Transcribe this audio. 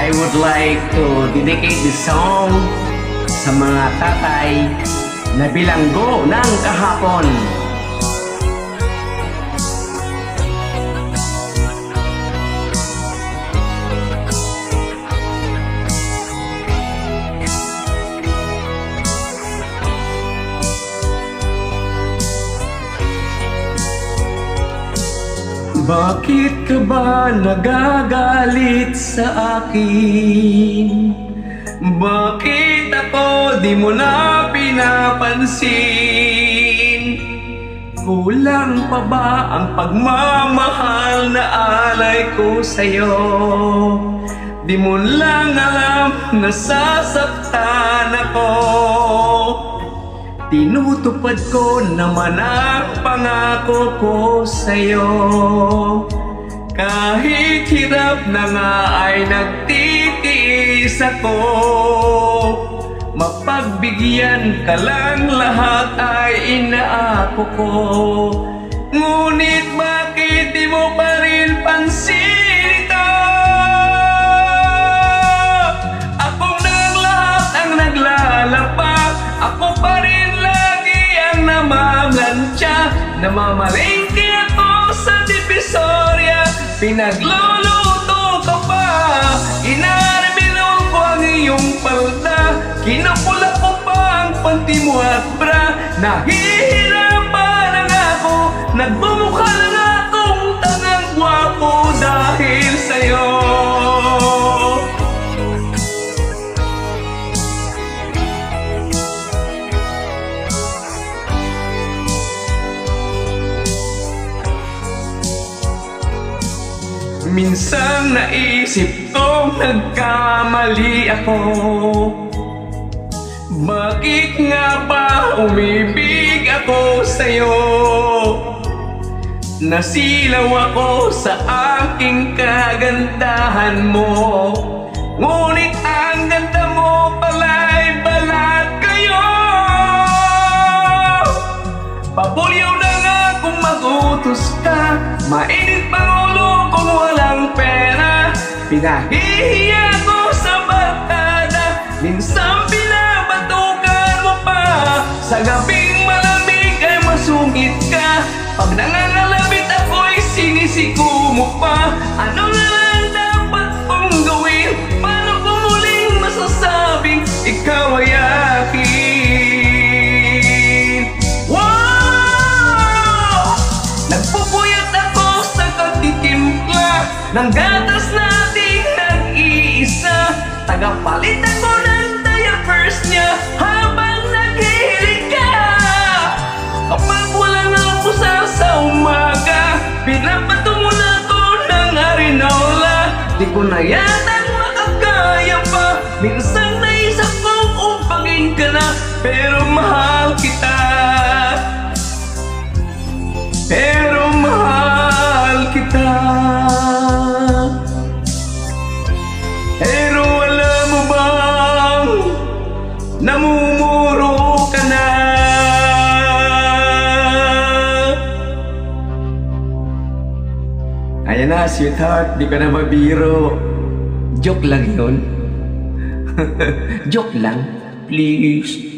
I would like to dedicate this song sa mga tatay na bilanggo ng kahapon. Bakit ka ba nagagalit sa akin? Bakit ako di mo na pinapansin? Kulang pa ba ang pagmamahal na alay ko sa'yo? Di mo lang alam na sasaktan ako. Tinutupad ko naman ang pangako ko sa'yo. Kahit hirap na nga ay nagtitiis ako. Mapagbigyan ka lang, lahat ay inaako ko. Ngunit bakit di mo pa rin pansin ito? Ako nang lahat ang naglalapak, ako pa rin namamlansya. Namamalengke ako sa Divisoria, pinagluluto ka pa. Inarbilon ko ang iyong palda, kinapula ko pa ang panty mo at bra. Nahihirapan lang ako, nagbumukha lang akong tangang gwapo dahil sa'yo. Minsan naisip ko nagkamali ako. Bakit nga ba umibig ako sa'yo? Nasilaw ako sa aking kagandahan mo. Ngunit ang ganda mo pala'y balat kayo. Pabulyaw na nga kung mag-utos ka, mainit pang ulo kung walang pera. Pinahihiya ko sa barkada, minsan binabatukan mo pa. Sa gabing malamig ay masungit ka, pag nangangalabit ako'y sinisiko mo pa. Ano na lang dapat kong gawin? Paano ko muling masasabing ikaw ay akin? Wow! Nagpupuyat ako sa kagtitimpla ng gatas nating nag-iisa. Tagapalit ako ng diapers niya habang naghihilig ka. Kapag walang almusal sa umaga, pinapato mo na ko ng arinola. Di ko na yatang makakaya pa, minsan naisip kong upagin ka na. Pero mahal kita, pero mahal kita. Pero alam mo bang namumuro ka na? Ayan na, sweetheart, di ka na mabiro. Joke lang yun. Joke lang, please.